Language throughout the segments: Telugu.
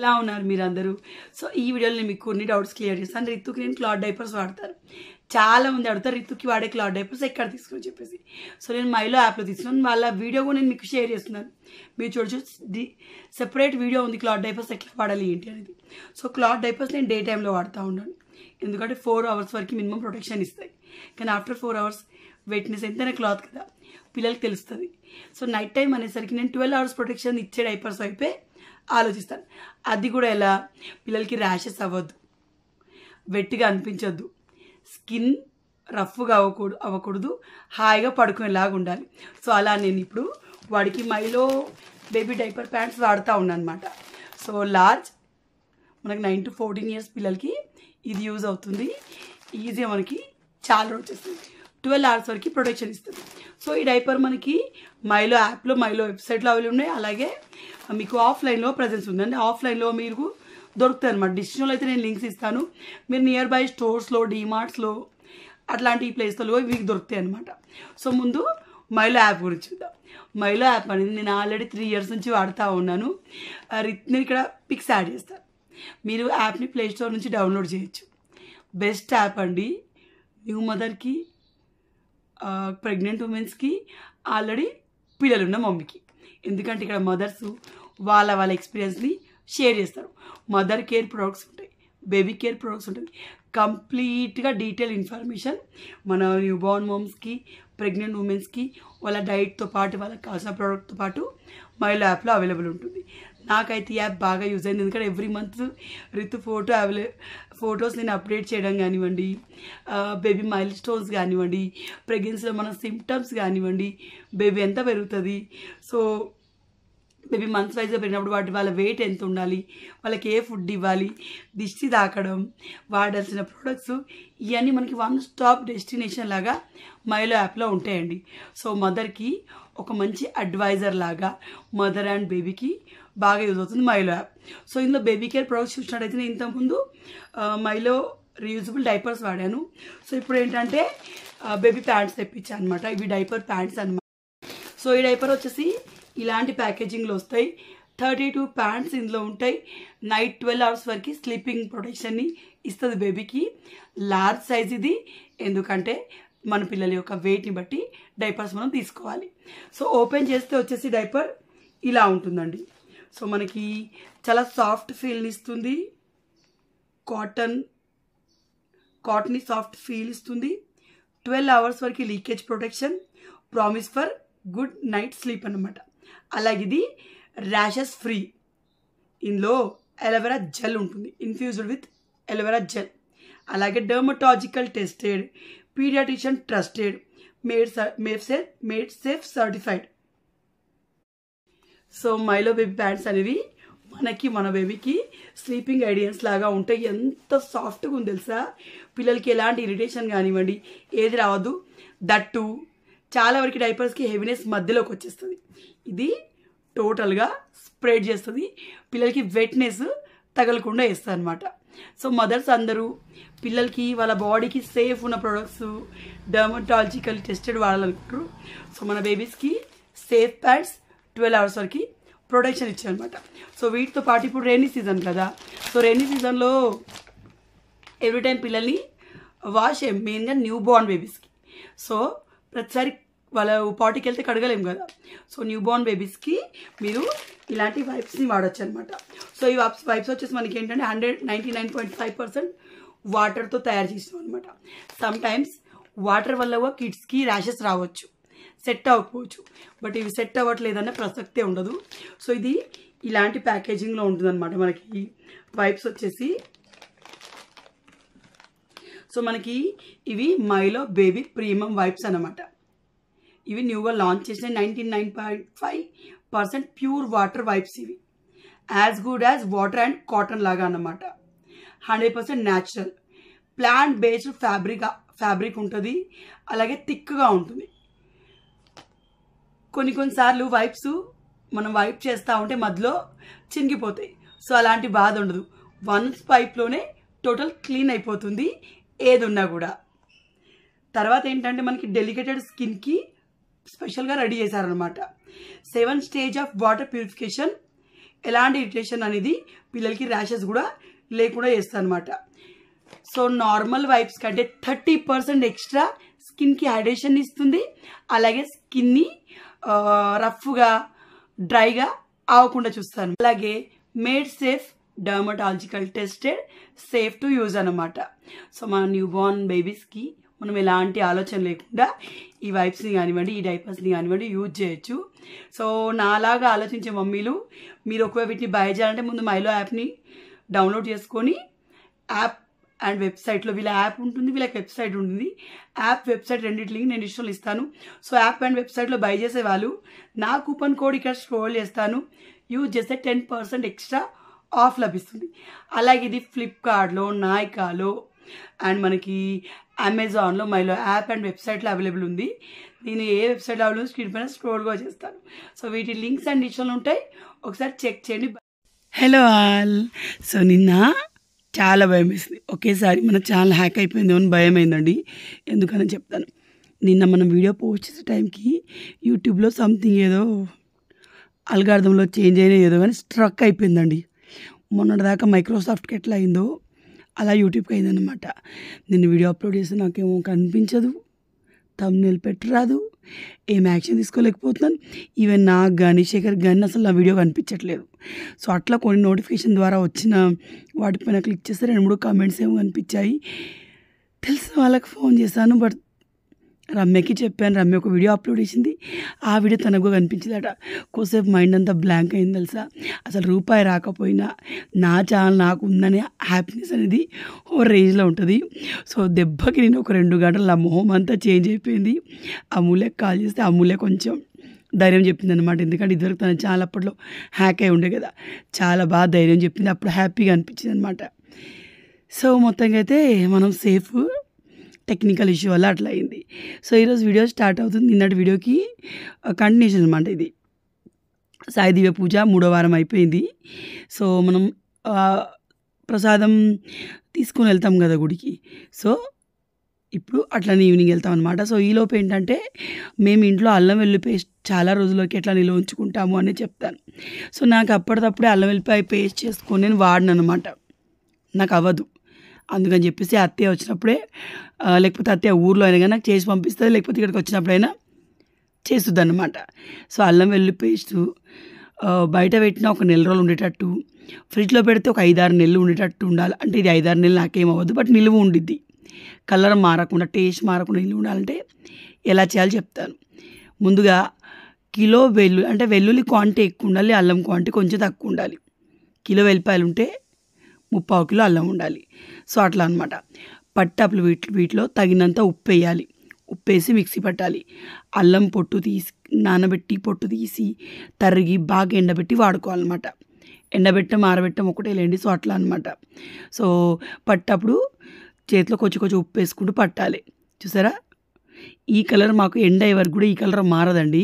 ఎలా ఉన్నారు మీరందరూ? సో ఈ వీడియోలో నేను మీకు కొన్ని డౌట్స్ క్లియర్ చేస్తాను. రితుకి నేను క్లాత్ డైపర్స్ వాడతాను. చాలా మంది అడుగుతారు రితుకి వాడే క్లాత్ డైపర్స్ ఎక్కడ తీసుకుని చెప్పేసి. సో నేను మైలో యాప్లో తీసుకున్నాను. వాళ్ళ వీడియో కూడా నేను మీకు షేర్ చేస్తున్నాను. మీరు చూడొచ్చు, సెపరేట్ వీడియో ఉంది క్లాత్ డైపర్స్ ఎట్లా వాడాలి ఏంటి అనేది. సో క్లాత్ డైపర్స్ నేను డే టైంలో వాడుతూ ఉన్నాను. ఎందుకంటే 4 hours వరకు మినిమం ప్రొటెక్షన్ ఇస్తాయి. కానీ ఆఫ్టర్ 4 hours వెట్నెస్ ఎంతైనా క్లాత్ కదా పిల్లలకి తెలుస్తుంది. సో నైట్ టైం అనేసరికి నేను 12 hours ప్రొటెక్షన్ ఇచ్చే డైపర్స్ అయిపోయి ఆలోచిస్తాను. అది కూడా ఎలా, పిల్లలకి ర్యాషెస్ అవ్వద్దు, వెట్టిగా అనిపించొద్దు, స్కిన్ రఫ్గా అవ్వకూడదు, హాయిగా పడుకునేలాగా ఉండాలి. సో అలా నేను ఇప్పుడు వాడికి మైలో బేబీ డైపర్ ప్యాంట్స్ వాడుతూ ఉన్నాను అనమాట. సో లార్జ్ మనకి 9 to 14 years పిల్లలకి ఇది యూజ్ అవుతుంది. ఈజీగా మనకి చాలా రోజు వచ్చేస్తుంది. 12 hours వరకు ప్రొటెక్షన్ ఇస్తుంది. సో ఈ డైపర్ మనకి మైలో యాప్లో, మైలో వెబ్సైట్లో అవైలబుల్ ఉన్నాయి. అలాగే మీకు ఆఫ్లైన్లో ప్రజెన్స్ ఉందండి. ఆఫ్లైన్లో మీరు దొరుకుతాయి అనమాట. డిస్క్రిప్షన్లో అయితే నేను లింక్స్ ఇస్తాను. మీరు నియర్ బై స్టోర్స్లో, డీమార్ట్స్లో అట్లాంటి ప్లేస్లలో మీకు దొరుకుతాయి అనమాట. సో ముందు మైలో యాప్ గురించి చూద్దాం. మైలో యాప్ అనేది నేను ఆల్రెడీ 3 years నుంచి వాడుతూ ఉన్నాను. నేను ఇక్కడ పిక్స్ యాడ్ చేస్తాను. మీరు యాప్ని ప్లే స్టోర్ నుంచి డౌన్లోడ్ చేయొచ్చు. బెస్ట్ యాప్ అండి. న్యూ మదర్కి, ప్రెగ్నెంట్ ఉమెన్స్కి, ఆల్రెడీ పిల్లలున్న మమ్మీకి. ఎందుకంటే ఇక్కడ మదర్స్ వాళ్ళ ఎక్స్పీరియన్స్ని షేర్ చేస్తారు. మదర్ కేర్ ప్రొడక్ట్స్ ఉంటాయి, బేబీ కేర్ ప్రొడక్ట్స్ ఉంటుంది. కంప్లీట్గా డీటెయిల్ ఇన్ఫర్మేషన్ మన న్యూ బార్న్ మమ్స్కి, ప్రెగ్నెంట్ ఉమెన్స్కి వాళ్ళ డైట్తో పాటు వాళ్ళకి కావాల్సిన ప్రోడక్ట్తో పాటు మైలో యాప్లో అవైలబుల్ ఉంటుంది. నాకైతే ఈ యాప్ బాగా యూజ్ అయింది. ఎందుకంటే ఎవ్రీ మంత్ రితు ఫొటోస్ నేను అప్డేట్ చేయడం కానివ్వండి, బేబీ మైల్ స్టోన్స్ కానివ్వండి, ప్రెగ్నెన్సీలో మన సిమ్టమ్స్ కానివ్వండి, బేబీ ఎంత పెరుగుతుంది, సో బేబీ మంత్స్ వైజ్గా పెరిగినప్పుడు వాళ్ళ వెయిట్ ఎంత ఉండాలి, వాళ్ళకి ఏ ఫుడ్ ఇవ్వాలి, దిష్టి తాకడం, వాడాల్సిన ప్రొడక్ట్స్, ఇవన్నీ మనకి 1 stop డెస్టినేషన్ లాగా మైలో యాప్లో ఉంటాయండి. సో మదర్కి ఒక మంచి అడ్వైజర్ లాగా మదర్ అండ్ బేబీకి బాగా యూజ్ అవుతుంది మైలో యాప్. సో ఇందులో బేబీ కేర్ ప్రొడక్ట్స్ చూసినట్టయితే నేను ఇంతకుముందు మైలో రీయూజబుల్ డైపర్స్ వాడాను. సో ఇప్పుడు ఏంటంటే బేబీ ప్యాంట్స్ తెప్పించాను అనమాట. ఇవి డైపర్ ప్యాంట్స్ అనమాట. సో ఈ డైపర్ వచ్చేసి ఇలాంటి ప్యాకేజింగ్లో వస్తాయి. 32 ప్యాంట్స్ ఇందులో ఉంటాయి. నైట్ 12 hours వరకు స్లీపింగ్ ప్రొటెక్షన్ని ఇస్తుంది బేబీకి. లార్జ్ సైజ్ ఇది. ఎందుకంటే మన పిల్లల యొక్క వెయిట్ని బట్టి డైపర్స్ మనం తీసుకోవాలి. సో ఓపెన్ చేస్తే వచ్చేసి డైపర్ ఇలా ఉంటుందండి. సో మనకి చాలా సాఫ్ట్ ఫీల్ని ఇస్తుంది. కాటన్ సాఫ్ట్ ఫీల్ ఇస్తుంది. 12 hours వరకు leakage protection, promise for good night sleep అన్నమాట. అలాగే ఇది ర్యాషెస్ ఫ్రీ. ఇందులో అలోవెరా జెల్ ఉంటుంది, ఇన్ఫ్యూజ్డ్ విత్ అలోవెరా జెల్. అలాగే dermatological tested, pediatrician trusted, made safe certified. So Mylo baby pants అనేవి మన బేబీకి స్లీపింగ్ ఐడియన్స్ లాగా ఉంటాయి. ఎంత సాఫ్ట్గా ఉంది తెలుసా. పిల్లలకి ఎలాంటి ఇరిటేషన్ కానివ్వండి ఏది రావద్దు. దట్టు చాలా వరకు డైపర్స్కి హెవీనెస్ మధ్యలోకి వచ్చేస్తుంది. ఇది టోటల్గా స్ప్రెడ్ చేస్తుంది, పిల్లలకి వెట్నెస్ తగలకుండా వేస్తుంది అనమాట. సో మదర్స్ అందరూ పిల్లలకి వాళ్ళ బాడీకి సేఫ్ ఉన్న ప్రొడక్ట్స్, డర్మటాలజికల్ టెస్టెడ్ వాడాలనుకుంటారు. సో మన బేబీస్కి సేఫ్ ప్యాడ్స్ 12 hours వరకు ప్రొటెక్షన్ ఇచ్చాయన్నమాట. సో వీటితో పాటు ఇప్పుడు రైనీ సీజన్ కదా. సో రైనీ సీజన్లో ఎవ్రీ టైం పిల్లల్ని వాష్ చేయం, మెయిన్గా న్యూ బార్న్ బేబీస్కి. సో ప్రతిసారి వాళ్ళ పాటికి వెళ్తే కడగలేం కదా. సో న్యూ బార్న్ బేబీస్కి మీరు ఇలాంటి వైప్స్ని వాడచ్చు అనమాట. సో ఈ వైప్స్ వచ్చేసి మనకి ఏంటంటే 99.5% వాటర్తో తయారు చేసినాం అనమాట. సమ్ టైమ్స్ వాటర్ వల్ల కిడ్స్కి ర్యాషెస్ రావచ్చు, సెట్ అవ్వకపోవచ్చు. బట్ ఇవి సెట్ అవ్వట్లేదన్న ప్రసక్తే ఉండదు. సో ఇది ఇలాంటి ప్యాకేజింగ్లో ఉంటుందన్నమాట. మనకి వైప్స్ వచ్చేసి సో మనకి ఇవి మైలో బేబీ ప్రీమియం వైప్స్ అన్నమాట. ఇవి న్యూగా లాంచ్ చేసిన 99.5% ప్యూర్ వాటర్ వైప్స్. ఇవి as good as water and cotton లాగా అన్నమాట. 100% న్యాచురల్ ప్లాంట్ బేస్డ్ ఫ్యాబ్రిక్ ఉంటుంది. అలాగే థిక్గా ఉంటుంది. కొన్నిసార్లు వైప్స్ మనం వైప్ చేస్తూ ఉంటే మధ్యలో చినిగిపోతాయి. సో అలాంటి బాధ ఉండదు. 1 స్వైప్లోనే టోటల్ క్లీన్ అయిపోతుంది ఏది ఉన్నా కూడా. తర్వాత ఏంటంటే మనకి డెలికేటెడ్ స్కిన్కి స్పెషల్గా రెడీ చేశారనమాట. 7 స్టేజ్ ఆఫ్ వాటర్ ప్యూరిఫికేషన్ ఎలాంటి ఇరిటేషన్ అనేది పిల్లలకి ర్యాషెస్ కూడా లేకుండా చేస్తాను అనమాట. సో నార్మల్ వైప్స్ కంటే 30% ఎక్స్ట్రా స్కిన్కి హైడ్రేషన్ ఇస్తుంది. అలాగే స్కిన్ని రఫ్గా డ్రైగా అవ్వకుండా చూస్తాను. అలాగే made safe, dermatological tested, safe to use అనమాట. సో మన న్యూ బోర్న్ బేబీస్కి మనం ఎలాంటి ఆలోచన లేకుండా ఈ వైప్స్ని కానివ్వండి, ఈ డైపర్స్ని కానివ్వండి యూజ్ చేయొచ్చు. సో నాలాగా ఆలోచించే మమ్మీలు మీరు ఒకవేళ వీటిని బై చేయాలంటే ముందు మైలో యాప్ని డౌన్లోడ్ చేసుకొని యాప్ అండ్ వెబ్సైట్లో వీళ్ళ యాప్ ఉంటుంది, వీళ్ళకి వెబ్సైట్ ఉంటుంది. యాప్ వెబ్సైట్ రెండింటికి నేను డిస్కౌంట్ ఇస్తాను. సో యాప్ అండ్ వెబ్సైట్లో బై చేసే వాళ్ళు నా కూపన్ కోడ్ ఇక్కడ స్క్రోల్ చేస్తాను, యూజ్ చేస్తే 10% ఎక్స్ట్రా ఆఫ్ లభిస్తుంది. అలాగే ఇది ఫ్లిప్కార్ట్లో, నాయికాలో అండ్ మనకి అమెజాన్లో మైలో యాప్ అండ్ వెబ్సైట్లో అవైలబుల్ ఉంది. నేను ఏ వెబ్సైట్లో అవైలబుల్ స్క్రీన్ పైన స్క్రోల్గా చేస్తాను. సో వీటి లింక్స్ అండ్ డిస్కౌంట్ ఉంటాయి, ఒకసారి చెక్ చేయండి. Hello all. సో నిన్న చాలా భయం వేసింది, ఒకేసారి మన ఛానల్ హ్యాక్ అయిపోయింది అని భయం అయిందండి. ఎందుకని చెప్తాను. నిన్న మనం వీడియో పోస్ట్ చేసే టైంకి యూట్యూబ్లో సంథింగ్ ఏదో అల్గారిథంలో చేంజ్ అయినా ఏదో కానీ స్ట్రక్ అయిపోయిందండి. మొన్నటిదాకా మైక్రోసాఫ్ట్కి ఎట్లా అయిందో అలా యూట్యూబ్కి అయిందనమాట. నేను వీడియో అప్లోడ్ చేస్తే నాకేమో కనిపించదు, థంబ్నెయిల్ పెట్టరాదు, ఏం యాక్షన్ తీసుకోలేకపోతున్నాను. ఈవెన్ నాకు కానీ శేఖర్ కానీ అసలు నా వీడియో కనిపించట్లేదు. సో అట్లా కొన్ని నోటిఫికేషన్ ద్వారా వచ్చిన వాటిపైన క్లిక్ చేస్తే 2-3 కామెంట్స్ ఏమో కనిపించాయి. తెలిసిన వాళ్ళకి ఫోన్ చేశాను, బట్ రమ్యకి చెప్పాను. రమ్య ఒక వీడియో అప్లోడ్ చేసింది, ఆ వీడియో తనకు కనిపించిందట. కొద్దిసేపు మైండ్ అంతా బ్లాంక్ అయింది తెలుసా. అసలు రూపాయి రాకపోయినా నా ఛానల్ నాకు ఉందనే హ్యాపీనెస్ అనేది ఓ రేంజ్లో ఉంటుంది. సో దెబ్బకి నేను ఒక 2 గంటలు నా మొహం అంతా చేంజ్ అయిపోయింది. అమూల్యకి కాల్ చేస్తే అమూల్య కొంచెం ధైర్యం చెప్పింది అనమాట. ఎందుకంటే ఇదివరకు తన ఛానల్ అప్పట్లో హ్యాక్ అయి ఉండే కదా, చాలా బాగా ధైర్యం చెప్పింది. అప్పుడు హ్యాపీగా అనిపించింది అనమాట. సో మొత్తంగా అయితే మనం సేఫ్, టెక్నికల్ ఇష్యూ వల్ల అట్లా అయింది. సో ఈరోజు వీడియో స్టార్ట్ అవుతుంది. నిన్నటి వీడియోకి కంటిన్యూషన్ అనమాట ఇది. సాయి దివ్య పూజ 3వ వారం అయిపోయింది. సో మనం ప్రసాదం తీసుకొని వెళ్తాం కదా గుడికి. సో ఇప్పుడు అట్లనే ఈవినింగ్ వెళ్తాం అనమాట. సో ఈలోపు ఏంటంటే మేము ఇంట్లో అల్లం వెల్లుల్లి పేస్ట్ చాలా రోజులకి ఎట్లా నిల్వ ఉంచుకుంటాము అని చెప్తాను. సో నాకు అప్పటికప్పుడే అల్లం వెల్లిపాయ పేస్ట్ చేసుకొని నేను వాడిన అనమాట, నాకు అవ్వదు. అందుకని చెప్పేసి అత్తయ్య వచ్చినప్పుడే, లేకపోతే అత్తయ్య ఊర్లో అయినా కానీ నాకు చేసి పంపిస్తుంది, లేకపోతే ఇక్కడికి వచ్చినప్పుడైనా చేస్తుంది అన్నమాట. సో అల్లం వెల్లుల్లి పేస్టు బయట పెట్టిన ఒక 1 నెల రోజులు ఉండేటట్టు, ఫ్రిడ్జ్లో పెడితే ఒక 5-6 నెలలు ఉండేటట్టు ఉండాలి. అంటే ఇది 5-6 నెలలు నాకేం అవ్వదు, బట్ నిలువ ఉండిద్ది. కలర్ మారకుండా, టేస్ట్ మారకుండా నిలువ ఉండాలంటే ఎలా చేయాలో చెప్తాను. ముందుగా కిలో వెల్లుల్లి, అంటే వెల్లుల్లి క్వాంటిటీ ఎక్కువ ఉండాలి, అల్లం క్వాంటిటీ కొంచెం తక్కువ ఉండాలి. కిలో వెల్లిపాయలు ఉంటే 3/4 కిలో అల్లం ఉండాలి. సో అట్లా అనమాట. పట్టపులు వీటిలో తగినంత ఉప్పు వేయాలి. ఉప్పు వేసి మిక్సీ పట్టాలి. అల్లం పొట్టు తీసి నానబెట్టి పొట్టు తీసి తరిగి బాగా ఎండబెట్టి వాడుకోవాలన్నమాట. ఎండబెట్టం ఆరబెట్టం ఒకటే లేండి. సో అట్లా అనమాట. సో పట్టప్పుడు చేతిలో కొంచెం ఉప్పు వేసుకుంటూ పట్టాలి. చూసారా, ఈ కలర్ మాకు ఎండ అయ్యే వరకు కూడా ఈ కలర్ మారదండి,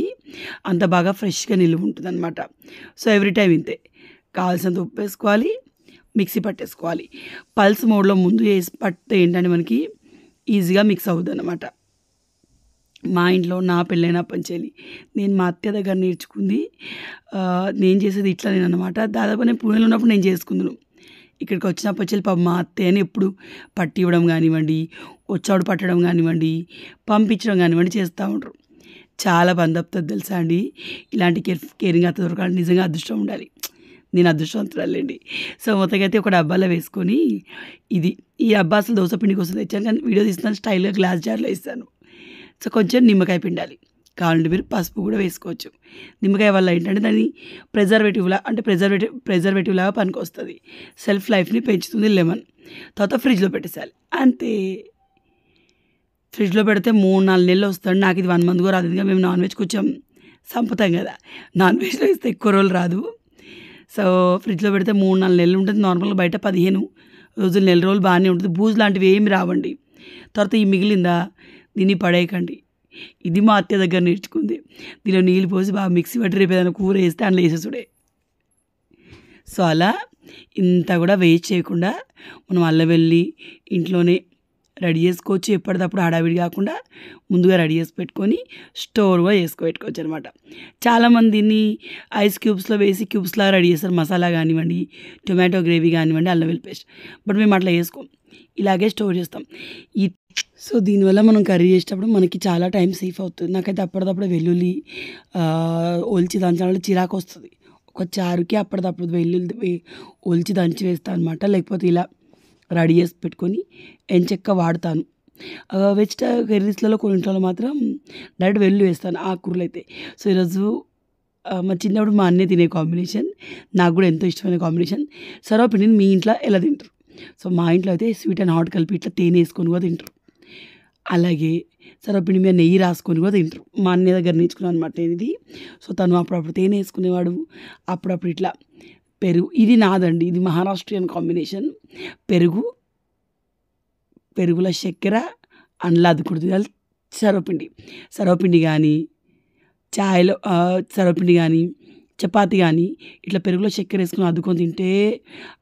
అంత బాగా ఫ్రెష్గా నిలువ ఉంటుంది అనమాట. సో ఎవ్రీ టైం ఇంతే. కావాల్సినంత ఉప్పు వేసుకోవాలి, మిక్సీ పట్టేసుకోవాలి. పల్స్ మోడ్లో ముందు వేసి పట్టే ఏంటంటే మనకి ఈజీగా మిక్స్ అవుతుంది అనమాట. మా ఇంట్లో నా పెళ్ళైనప్పటి నుంచి నేను మా అత్తయ్య దగ్గర నేర్చుకుంది. నేను చేసేది ఇట్లా నేను అనమాట. దాదాపు నేను పూణేలో ఉన్నప్పుడు నేను చేసుకుందును. ఇక్కడికి వచ్చినప్పటి నుంచి పాపం మా అత్తయ్యని ఎప్పుడు పట్టి ఇవ్వడం కానివ్వండి, వచ్చాడు పట్టడం కానివ్వండి, పంపించడం కానివ్వండి చేస్తూ ఉంటారు. చాలా పని తప్పుతుంది తెలుసా అండి. ఇలాంటి కేరింగ్ అత్త దొరకాలంటే నిజంగా అదృష్టం ఉండాలి. నేను అదృష్టవంతురాలండి. సో మొత్తంగా అయితే ఒక డబ్బాలో వేసుకొని, ఈ డబ్బా అసలు దోశ పిండి కోసం తెచ్చాను, కానీ వీడియో తీస్తున్నాను స్టైల్గా గ్లాస్ జార్లో ఇస్తాను. సో కొంచెం నిమ్మకాయ పిండాలి, కావాలంటే మీరు పసుపు కూడా వేసుకోవచ్చు. నిమ్మకాయ వల్ల ఏంటంటే దాన్ని ప్రిజర్వేటివ్ లాగా పనికి వస్తుంది. సెల్ఫ్ లైఫ్ని పెంచుతుంది లెమన్. తర్వాత ఫ్రిడ్జ్లో పెట్టేసాలి, అంతే. ఫ్రిడ్జ్లో పెడితే 3-4 నెలలు వస్తుంది. నాకు ఇది 1 మంత్ కూడా రాదు. ఇంకా మేము నాన్ వెజ్ కొంచెం సంపుతాం కదా, నాన్ వెజ్లో ఇస్తే ఎక్కువ రోజులు రాదు. సో ఫ్రిడ్జ్లో పెడితే 3-4 నెలలు ఉంటుంది. నార్మల్గా బయట 15 రోజులు, 1 నెల రోజులు బాగానే ఉంటుంది. బూజు లాంటివి ఏమి రావండి. తర్వాత ఈ మిగిలిందా దీన్ని పడేయకండి. ఇది మా అత్తయ్య దగ్గర నేర్చుకుంది. దీనిలో నీళ్ళు పోసి బాగా మిక్సీ పట్టి రేపు ఏదైనా కూర వేస్తే అందులో వేసేసుడే. సో అలా ఇంత కూడా వేస్ట్ చేయకుండా మనం అల్లం వెల్లి ఇంట్లోనే రెడీ చేసుకోవచ్చు. ఎప్పటికప్పుడు హడావిడి కాకుండా ముందుగా రెడీ చేసి పెట్టుకొని స్టోర్గా పెట్టుకోవచ్చు అనమాట. చాలామంది దీన్ని ఐస్ క్యూబ్స్లో వేసి క్యూబ్స్లాగా రెడీ చేస్తారు. మసాలా కానివ్వండి, టొమాటో గ్రేవీ కానివ్వండి, అల్లం వెల్లుల్లి పేస్ట్. బట్ మేము అట్లా చేసుకోం, ఇలాగే స్టోర్ చేస్తాం. సో దీనివల్ల మనం కర్రీ చేసేటప్పుడు మనకి చాలా టైం సేఫ్ అవుతుంది. నాకైతే అప్పటిదప్పుడు వెల్లుల్లి ఒలిచి దంచాలంటే చిరాకు వస్తుంది. ఒక చారుకి అప్పటిదప్పుడు వెల్లుల్లి ఒలిచి దంచి వేస్తాను అనమాట. లేకపోతే ఇలా రెడీ చేసి పెట్టుకొని ఎంచక్క వాడతాను. వెజిటేబుల్ కర్రీస్లలో కొన్నింటిలో మాత్రం డైరెక్ట్ వెల్లుల్లి వేస్తాను, ఆకుకూరలు అయితే. సో ఈరోజు మా చిన్నప్పుడు మా అన్నయ్య తినే కాంబినేషన్, నాకు కూడా ఎంతో ఇష్టమైన కాంబినేషన్. సర్వపిండిని మీ ఇంట్లో ఎలా తింటారు? సో మా ఇంట్లో అయితే స్వీట్ అండ్ హాట్ కలిపి ఇట్లా తేనె వేసుకొని కూడా తింటారు. అలాగే సర్వపిండి మీద నెయ్యి రాసుకొని కూడా తింటారు. మా అన్నయ్య దగ్గర నేర్చుకున్నాను అనమాట నేను ఇది. సో తను అప్పుడప్పుడు తేనె వేసుకునేవాడు, అప్పుడప్పుడు ఇట్లా పెరుగు. ఇది నాదండి, ఇది మహారాష్ట్రియన్ కాంబినేషన్. పెరుగులో చక్కెర అందులో అద్దుకుడు తినాలి సర్వపిండి కానీ చాయ్లో సర్వపిండి కానీ చపాతి కానీ ఇట్లా పెరుగులో చక్కెర వేసుకొని అద్దుకొని తింటే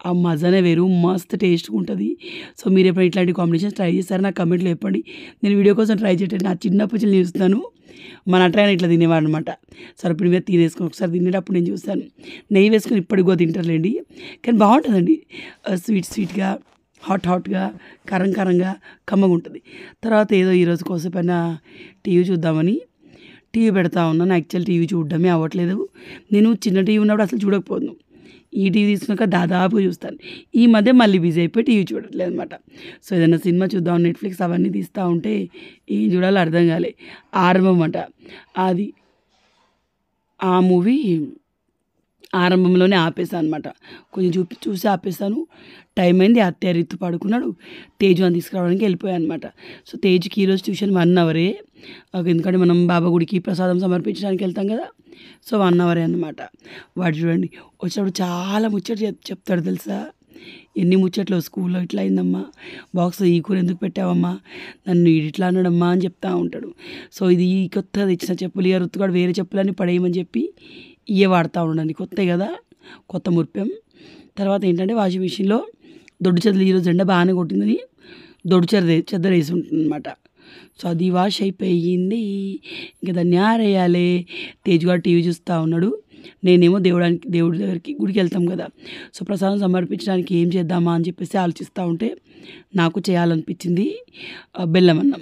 ఆ మజానే వేరు, మస్తు టేస్ట్గా ఉంటుంది. సో మీరు ఎప్పుడైనా ఇట్లాంటి కాంబినేషన్స్ ట్రై చేస్తారో నాకు కమెంట్లో చెప్పండి. నేను వీడియో కోసం ట్రై చేయటం నా చిన్నప్పుడు చూస్తాను. మన అట్రాయన ఇట్లా తినేవాడు అనమాట. సర్వపిండి మీద తినేసుకొని ఒకసారి తినేటప్పుడు నేను చూస్తాను. నెయ్యి వేసుకొని ఇప్పటికి కూడా తింటారులేండి, కానీ బాగుంటుందండి. స్వీట్గా, హాట్గా, కారంగా, కమ్మగా ఉంటుంది. తర్వాత ఏదో ఈరోజు కోసేపైనా టీవీ చూద్దామని టీవీ పెడతా ఉన్నాను. యాక్చువల్ టీవీ చూడడమే అవ్వట్లేదు. నేను చిన్న టీవీ ఉన్నప్పుడు అసలు చూడకపోను. ఈ టీవీ తీసుకున్నాక దాదాపుగా చూస్తాను. ఈ మధ్య మళ్ళీ బిజీ అయిపోయి టీవీ చూడట్లేదు అనమాట. సో ఏదైనా సినిమా చూద్దాం, నెట్ఫ్లిక్స్ అవన్నీ తీస్తూ ఉంటే ఏం చూడాలో అర్థం కాలే. ఆరంభం అంట అది, ఆ మూవీ ఆరంభంలోనే ఆపేసాను అనమాట. కొంచెం చూసి ఆపేసాను. టైం అయింది, అత్తయ్య రిత్తు పడుకున్నాడు, తేజు అని తీసుకురావడానికి వెళ్ళిపోయాను అనమాట. సో తేజుకి ఈరోజు ట్యూషన్ 1 అవరే, ఎందుకంటే మనం బాబా గుడికి ప్రసాదం సమర్పించడానికి వెళ్తాం కదా. సో 1 అవరే అన్నమాట. వాడు చూడండి వచ్చినప్పుడు చాలా ముచ్చట చెప్తాడు తెలుసా. ఎన్ని ముచ్చట్లు, స్కూల్లో ఇట్లా అయిందమ్మా, బాక్స్లో ఈ కూర ఎందుకు పెట్టావమ్మా, నన్ను ఇట్లా అన్నాడమ్మా అని చెప్తా ఉంటాడు. సో ఇది కొత్తగా తెచ్చిన చెప్పులు, ఇక రుత్తుగాడు వేరే చెప్పులన్నీ పడేయమని చెప్పి ఇవే వాడుతూ ఉండండి, కొత్త కదా, కొత్త మురిపాం. తర్వాత ఏంటంటే వాషింగ్ మిషన్లో దొడ్డు చెద్దలు, ఈరోజు ఎండ బాగానే కొట్టిందని దొడ్డు చెద్దరు వేసి ఉంటుంది అనమాట. సో అది వాష్ అయిపోయింది, ఇంకా దాన్ని ఆరేయాలి. తేజుగాడు టీవీ చూస్తూ ఉన్నాడు, నేనేమో దేవుడి దగ్గరికి గుడికి వెళ్తాం కదా. సో ప్రసాదం సమర్పించడానికి ఏం చేద్దామా అని చెప్పేసి ఆలోచిస్తూ ఉంటే నాకు చేయాలనిపించింది బెల్లం అన్నం.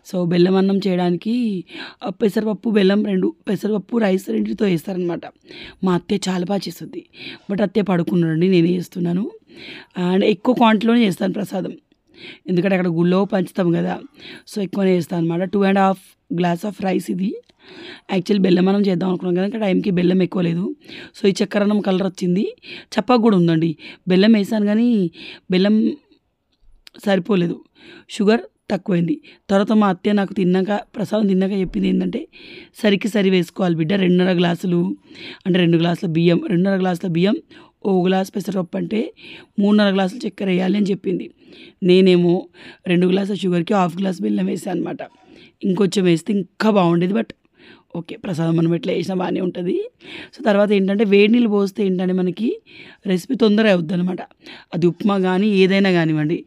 సో బెల్లం అన్నం చేయడానికి పెసరపప్పు, బెల్లం పెసరపప్పు, రైస్ రెండింటితో వేస్తారనమాట. మా అత్తయ్య చాలా బాగా చేస్తుంది, బట్ అత్తయ్య పడుకున్నాడండి, నేనే చేస్తున్నాను. అండ్ ఎక్కువ క్వాంటిటీలోనే చేస్తాను ప్రసాదం, ఎందుకంటే అక్కడ గుళ్ళో పంచుతాం కదా. సో ఎక్కువనే చేస్తాను అనమాట. 2.5 గ్లాస్ ఆఫ్ రైస్ ఇది. యాక్చువల్లీ బెల్లం అన్నం చేద్దాం అనుకున్నాం కదా, ఇంకా టైంకి బెల్లం ఎక్కువ లేదు. సో ఈ చక్కెర అన్నం కలర్ వచ్చింది, చప్పగా కూడా ఉందండి. బెల్లం వేసాను కానీ బెల్లం సరిపోలేదు, షుగర్ తక్కువైంది. తర్వాత మా అత్తయ్య నాకు ప్రసాదం తిన్నాక చెప్పింది ఏంటంటే, సరి వేసుకోవాలి బిడ్డ, 2.5 గ్లాసులు అంటే 2 గ్లాసుల బియ్యం, 2.5 గ్లాసుల బియ్యం, 1 గ్లాస్ పెసరపప్పు అంటే 3.5 గ్లాసులు చక్కెర వేయాలి అని చెప్పింది. నేనేమో 2 గ్లాసుల షుగర్కి 1/2 గ్లాస్ బెల్లం వేసాను అనమాట. ఇంకొంచెం వేస్తే ఇంకా బాగుండేది, బట్ ఓకే, ప్రసాదం మనం ఎట్లా వేసినా బాగానే ఉంటుంది. సో తర్వాత ఏంటంటే వేడి నీళ్ళు పోస్తే ఏంటంటే మనకి రెసిపీ తొందరగా అవుద్ది అనమాట. అది ఉప్మా కానీ ఏదైనా కానివ్వండి,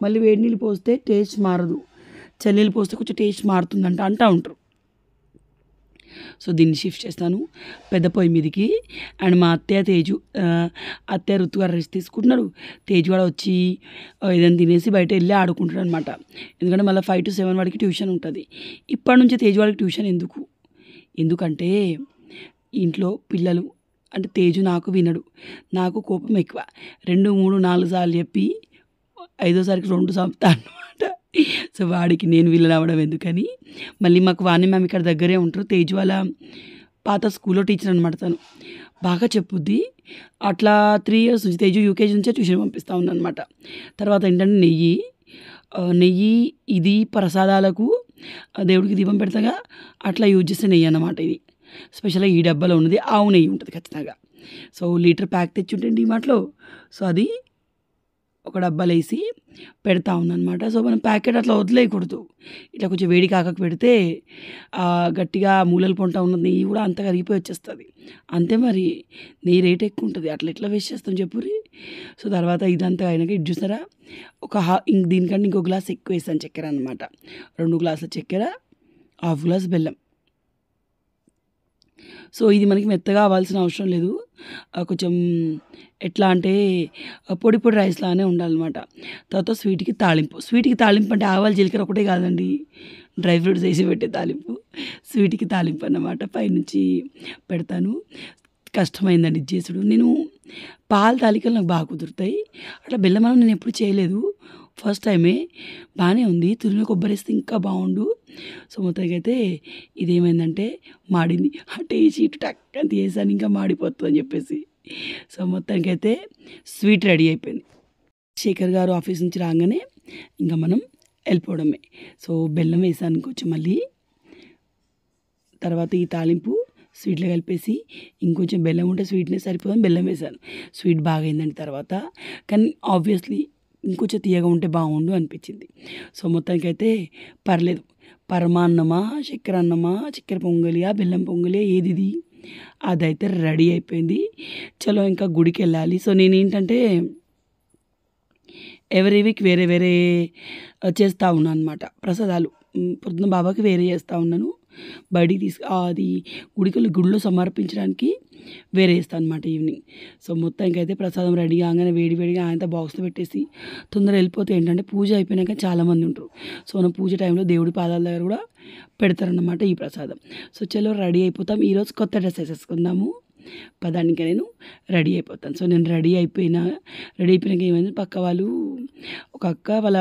మళ్ళీ వేడి నీళ్ళు పోస్తే టేస్ట్ మారదు, చల్లనీళ్ళు పోస్తే కొంచెం టేస్ట్ మారుతుందంట అంటూ ఉంటారు. సో దీన్ని షిఫ్ట్ చేస్తాను పెద్ద పొయ్యి మీదకి. అండ్ మా అత్తయ్య రుత్తుగారు రెస్ట్ తీసుకుంటున్నారు. తేజు కూడా వచ్చి ఏదైనా తినేసి బయట వెళ్ళి ఆడుకుంటాడు అనమాట. ఎందుకంటే మళ్ళీ 5 to 7 వాడికి ట్యూషన్ ఉంటుంది. ఇప్పటి నుంచి తేజు వాడికి ట్యూషన్ ఎందుకంటే ఇంట్లో పిల్లలు అంటే తేజు నాకు వినడు, నాకు కోపం ఎక్కువ. 2, 3, 4 సార్లు చెప్పి 5వ సారికి 2 చంపుతాను అనమాట. సో వాడికి నేను విలన్ అవ్వడం ఎందుకని, మళ్ళీ మాకు వాణి మ్యామ్ ఇక్కడ దగ్గరే ఉంటారు. తేజు వాళ్ళ పాత స్కూల్లో టీచర్ అనమాట. తను బాగా చెప్పుద్ది. అట్లా 3 years నుంచి తేజు యూకేజీ నుంచే ట్యూషన్ పంపిస్తూ ఉన్నాను అనమాట. తర్వాత ఏంటంటే నెయ్యి ఇది ప్రసాదాలకు దేవుడికి దీపం పెడతాగా, అట్లా యూజ్ చేసే నెయ్యి అన్నమాట. ఇది స్పెషల్గా ఈ డబ్బాలో ఉన్నది ఆవు నెయ్యి ఉంటుంది ఖచ్చితంగా. సో లీటర్ ప్యాక్ తెచ్చుంటే డిమార్ట్లో, సో అది ఒక డబ్బాలో వేసి పెడతా ఉందన్నమాట. సో మనం ప్యాకెట్ అట్లా వదిలేయకూడదు, ఇట్లా కొంచెం వేడి కాకకు పెడితే గట్టిగా మూలలు పొంట ఉన్న నెయ్యి కూడా అంత కరిగిపోయి వచ్చేస్తుంది. అంతే మరి, నెయ్యి రేట్ ఎక్కువ ఉంటుంది, అట్లా ఎట్లా వేస్ట్ చేస్తాం చెప్పురి. సో తర్వాత ఇదంతా అయినాక ఇది చూసారా దీనికంటే ఇంకో గ్లాస్ ఎక్కువ వేసాను చక్కెర అనమాట. 2 గ్లాసుల చక్కెర, 1/2 గ్లాస్ బెల్లం. సో ఇది మనకి మెత్తగా అవ్వాల్సిన అవసరం లేదు. కొంచెం ఎట్లా అంటే పొడి పొడి రైస్ లానే ఉండాలన్నమాట. తర్వాత స్వీట్కి తాలింపు అంటే ఆవాలు జీలకర్ర ఒకటే కాదండి, డ్రై ఫ్రూట్స్ వేసి పెట్టే తాలింపు. స్వీట్కి తాలింపు అన్నమాట. పైనుంచి పెడతాను. కష్టమైందండి ఇది చేసుడు. నేను పాల తాలికలు నాకు బాగా కుదురుతాయి. అట్లా బెల్లం అన్నం నేను ఎప్పుడు చేయలేదు, ఫస్ట్ టైమే. బాగానే ఉంది. తురిమిన కొబ్బరి వేస్తే ఇంకా బాగుండు. సో మొత్తానికి అయితే ఇదేమైందంటే మాడింది. అటు వేసి ఇటు టక్కని తీసాను, ఇంకా మాడిపోతుంది అని చెప్పేసి. సో మొత్తానికి అయితే స్వీట్ రెడీ అయిపోయింది. శేఖర్ గారు ఆఫీస్ నుంచి రాగానే ఇంకా మనం వెళ్ళిపోవడమే. సో బెల్లం వేసాను కొంచెం మళ్ళీ. తర్వాత ఈ తాలింపు స్వీట్లో కలిపేసి ఇంకొంచెం బెల్లం ఉంటే స్వీట్నెస్ సరిపోదని బెల్లం వేసాను. స్వీట్ బాగా అయిందండి తర్వాత. కానీ ఆబ్వియస్లీ ఇంకొంచెం తీయగా ఉంటే బాగుండు అనిపించింది. సో మొత్తానికి అయితే పర్లేదు. పరమాన్నమా, చక్కెర అన్నమా, చక్కెర పొంగలియా, బెల్లం పొంగలియా, ఏది అదైతే రెడీ అయిపోయింది. చలో ఇంకా గుడికి వెళ్ళాలి. సో నేనేంటంటే ఎవరీ వీక్ వేరే వేరే చేస్తూ ఉన్నాను అనమాట ప్రసాదాలు. పొద్దున బాబాకి వేరే చేస్తూ ఉన్నాను, బయటికి అది గుడిలో సమర్పించడానికి వేరే వేస్తాను అనమాట ఈవినింగ్. సో మొత్తానికి అయితే ప్రసాదం రెడీ కాగానే వేడిగా ఆయనతో బాక్స్లో పెట్టేసి తొందరగా వెళ్ళిపోతే ఏంటంటే పూజ అయిపోయినాక చాలామంది ఉంటారు. సో మనం పూజ టైంలో దేవుడి పాదాల దగ్గర కూడా పెడతారన్నమాట ఈ ప్రసాదం. సో చలో రెడీ అయిపోతాం. ఈరోజు కొత్త డ్రెస్ వేసేసుకుందాము పదానికి నేను రెడీ అయిపోతాను. సో నేను రెడీ అయిపోయినాక ఏమైంది, పక్క వాళ్ళు ఒక అక్క వాళ్ళ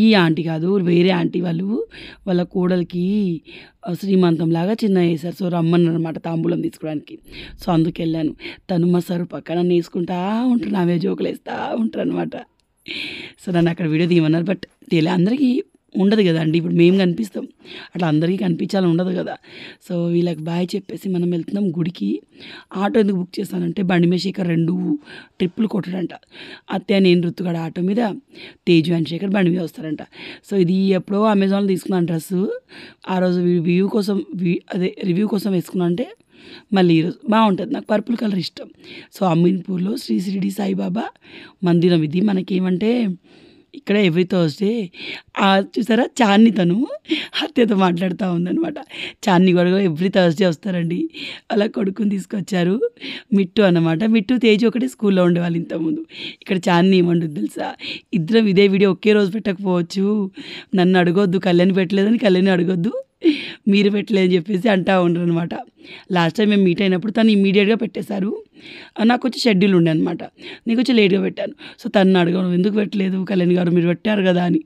ఈ ఆంటీ కాదు, వేరే ఆంటీ వాళ్ళ కోడలికి శ్రీమంతం లాగా చిన్న వేశారు. సో రమ్మన్నారు అనమాట తాంబూలం తీసుకోవడానికి. సో అందుకు వెళ్ళాను. తను మా సారు పక్కన వేసుకుంటా ఉంటారు, అవే జోకులు వేస్తూ ఉంటారు అనమాట. సో నన్ను అక్కడ వీడియో తీయమన్నారు. బట్ అందరికీ ఉండదు కదా అండి, ఇప్పుడు మేము కనిపిస్తాం, అట్లా అందరికీ కనిపించాలని ఉండదు కదా. సో వీళ్ళకి బాయ్ చెప్పేసి మనం వెళ్తున్నాం గుడికి. ఆటో ఎందుకు బుక్ చేస్తానంటే బండి మీద శేఖర్ 2 ట్రిప్పులు కొట్టాడంట. అత్తయ్య నేను రుతుగాడు ఆటో మీద, తేజు అండ్ శేఖర్ బండి మీద వస్తారంట. సో ఇది ఎప్పుడో అమెజాన్లో తీసుకున్నాను డ్రెస్సు. ఆ రోజు రివ్యూ కోసం వేసుకున్నా. అంటే మళ్ళీ ఈరోజు బాగుంటుంది. నాకు పర్పుల్ కలర్ ఇష్టం. సో అమీన్పూర్లో శ్రీ షిరిడి సాయిబాబా మందిరం ఇది. మనకేమంటే ఇక్కడ ఎవ్రీ థర్స్డే చూసారా చాన్ని తను అత్తయ్యతో మాట్లాడుతూ ఉందనమాట. చాన్ని కూడా ఎవ్రీ థర్స్డే వస్తారండి. అలా కొడుకుని తీసుకొచ్చారు, మిట్టు అన్నమాట. మిట్టు తేజు ఒకటే స్కూల్లో ఉండేవాళ్ళు ఇంతకుముందు. ఇక్కడ చాన్ని ఏమంటుంది తెలుసా, ఇద్దరం ఇదే వీడియో ఒకే రోజు పెట్టకపోవచ్చు, నన్ను అడగొద్దు, కళ్యాణ్ పెట్టలేదని కళ్యాణ్ అడగొద్దు, మీరు పెట్టలేదని చెప్పేసి అంటూ ఉండరు అనమాట. లాస్ట్ టైం మేము మీట్ అయినప్పుడు తను ఇమీడియట్గా పెట్టేశారు. నాకు వచ్చి షెడ్యూల్ ఉండే అనమాట, నీకు వచ్చి లేట్గా పెట్టాను. సో తను అడగను, ఎందుకు పెట్టలేదు కళ్యాణ్ గారు, మీరు పెట్టారు కదా అని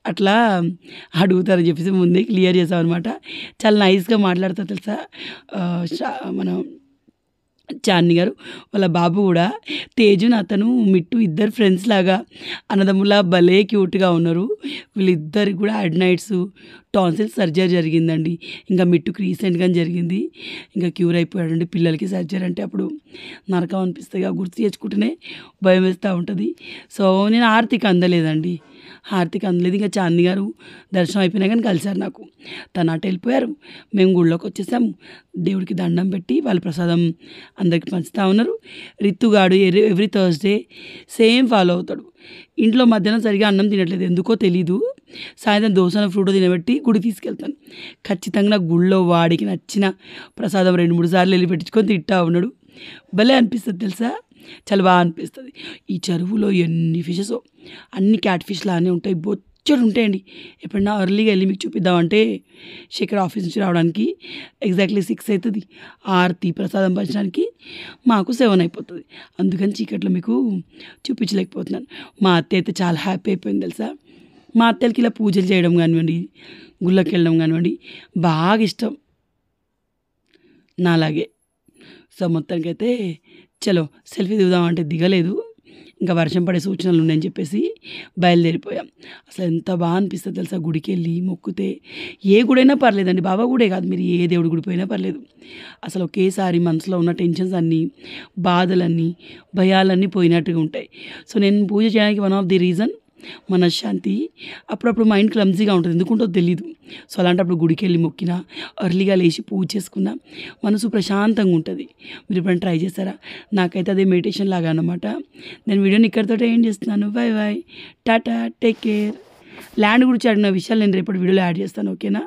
అట్లా అడుగుతారని చెప్పేసి ముందే క్లియర్ చేసాం అనమాట. చాలా నైస్గా మాట్లాడతారు తెలుసా మనం చాన్ని గారు. వాళ్ళ బాబు కూడా తేజుని అతను మిట్టు ఇద్దరు ఫ్రెండ్స్ లాగా అన్నదమ్ములా భలే క్యూట్గా ఉన్నారు. వీళ్ళిద్దరికి కూడా అడ్నైట్స్ టాన్సిల్స్ సర్జరీ జరిగిందండి. ఇంకా మిట్టుకు రీసెంట్గా జరిగింది, ఇంకా క్యూర్ అయిపోయాడండి. పిల్లలకి సర్జరీ అంటే అప్పుడు నరకం అనిపిస్తుంది, గుర్తు తెచ్చుకుంటేనే భయం వేస్తూ ఉంటుంది. సో నేను హారతికి అందలేదు. ఇంకా చాందీ గారు దర్శనం అయిపోయినా కానీ కలిశారు నాకు. తను అటు వెళ్ళిపోయారు, మేము గుళ్ళోకి వచ్చేసాము. దేవుడికి దండం పెట్టి వాళ్ళు ప్రసాదం అందరికి పంచుతూ ఉన్నారు. రిత్తుగాడు ఎవ్రీ థర్స్డే సేమ్ ఫాలో అవుతాడు. ఇంట్లో మధ్యాహ్నం సరిగా అన్నం తినట్లేదు, ఎందుకో తెలీదు. సాయంత్రం దోసన ఫ్రూట్ తినబెట్టి గుడి తీసుకెళ్తాను. ఖచ్చితంగా నాకు గుళ్ళో వాడికి నచ్చిన ప్రసాదం 2-3 సార్లు వెళ్ళి పెట్టించుకొని తింటా ఉన్నాడు. భలే అనిపిస్తుంది తెలుసా, చాలా బాగా అనిపిస్తుంది. ఈ చెరువులో ఎన్ని ఫిషెస్, అన్ని క్యాట్ ఫిష్ లానే ఉంటాయి, బొచ్చడు ఉంటాయండి. ఎప్పుడన్నా ఎర్లీగా వెళ్ళి మీకు చూపిద్దామంటే శేఖర్ ఆఫీస్ నుంచి రావడానికి ఎగ్జాక్ట్లీ 6 అవుతుంది. ఆరతి ప్రసాదం పంచడానికి మాకు 7 అయిపోతుంది. అందుకని చీకట్లో మీకు చూపించలేకపోతున్నాను. మా అత్తయ్య అయితే చాలా హ్యాపీ అయిపోయింది తెలుసా. మా అత్తయ్యకి ఇలా పూజలు చేయడం కానివ్వండి, గుళ్ళకి వెళ్ళడం కానివ్వండి బాగా ఇష్టం నాలాగే. సో మొత్తానికైతే చలో సెల్ఫీ దిగుదామంటే దిగలేదు, ఇంకా వర్షం పడే సూచనలు ఉన్నాయని చెప్పేసి బయలుదేరిపోయాం. అసలు ఎంత బాగా అనిపిస్తుంది తెలుసా గుడికి వెళ్ళి మొక్కితే. ఏ గుడైనా పర్లేదండి, బాబా గుడే కాదు, మీరు ఏ దేవుడి గుడి పోయినా పర్లేదు. అసలు ఒకేసారి మనసులో ఉన్న టెన్షన్స్ అన్నీ, బాధలన్నీ, భయాలన్నీ పోయినట్టుగా ఉంటాయి. సో నేను పూజ చేయడానికి వన్ ఆఫ్ ది రీజన్ మనశ్శాంతి. అప్పుడప్పుడు మైండ్ క్లమ్జీగా ఉంటుంది, ఎందుకుంటో తెలీదు. సో అలాంటప్పుడు గుడికి వెళ్ళి మొక్కినా, ఎర్లీగా లేచి పూజ చేసుకున్నా మనసు ప్రశాంతంగా ఉంటుంది. మీరు ఎప్పుడైనా ట్రై చేస్తారా? నాకైతే అదే మెడిటేషన్ లాగా అనమాట. నేను వీడియోని ఇక్కడితో ఏం చేస్తున్నాను. Bye bye, tata, take care. Land గురించి అడిగిన విషయాలు నేను రేపటి వీడియోలో యాడ్ చేస్తాను. ఓకేనా?